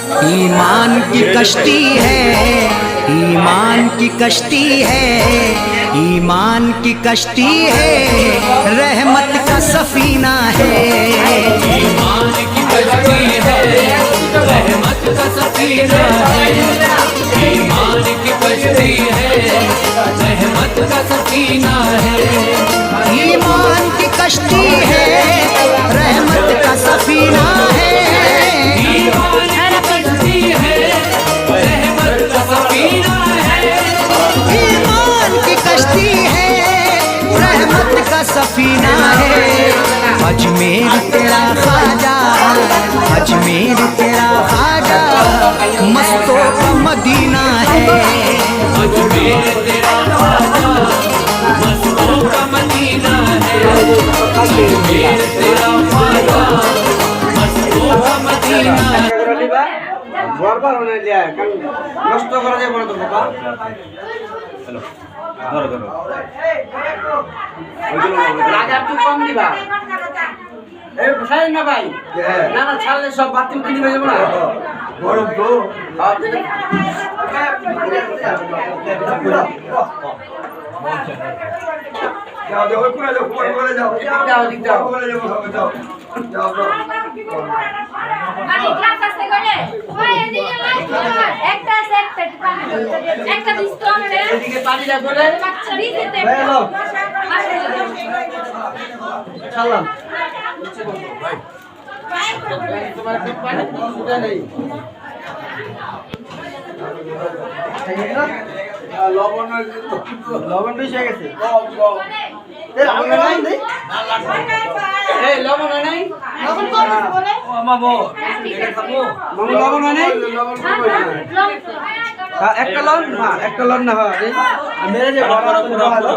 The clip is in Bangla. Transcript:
ईमान की कश्ती है, ईमान की कश्ती है, ईमान की कश्ती है, रहमत का सफीना है। ईमान की कश्ती है, रहमत का सफीना है। ईमान की कश्ती है, रहमत का सफीना है। ईमान की कश्ती है, रहमत का सफीना है। ईमान की कश्ती है, रहमत का सफीना है। ईमान की कश्ती है, रहमत का सफीना है। अजमेर तेरा ख्वाजा, अजमेर तेरा ख्वाजा, मस्तों का मदीना है। अजमेर तेरा ख्वाजा, मस्तों का मदीना है। अजमेर तेरा ख्वाजा, मस्तों का मदीना है। বারবার হলে যায় কারণ নষ্ট করা যায় বড় তো বাবা হ্যালো ধরো ধরো রাজা একটু কম দিবা এই বসাই না ভাই না না ছাড়লে সব বাতিল কিনে হয়ে যাবে না গরম তো যাও যাও করে যাও করে যাও যাও যাও করে যাও যাও যাও মানে ক্লাস আছে করে ওই এদিকে একটা একটা দিস্ত আমরা এদিকে পানি দাও করে বাচ্চা দিতে হ্যালো সালাম তোমার পানি সুদা নেই লবণ লবণ বেশি হয়ে গেছে লবণ নাই লবণ নাই লবণ কম বলে ও মামা এটা খাবো মামা লবণ নাই লবণ একটা লবণ না একটা লবণ না হয় মেরে যে বড় বড়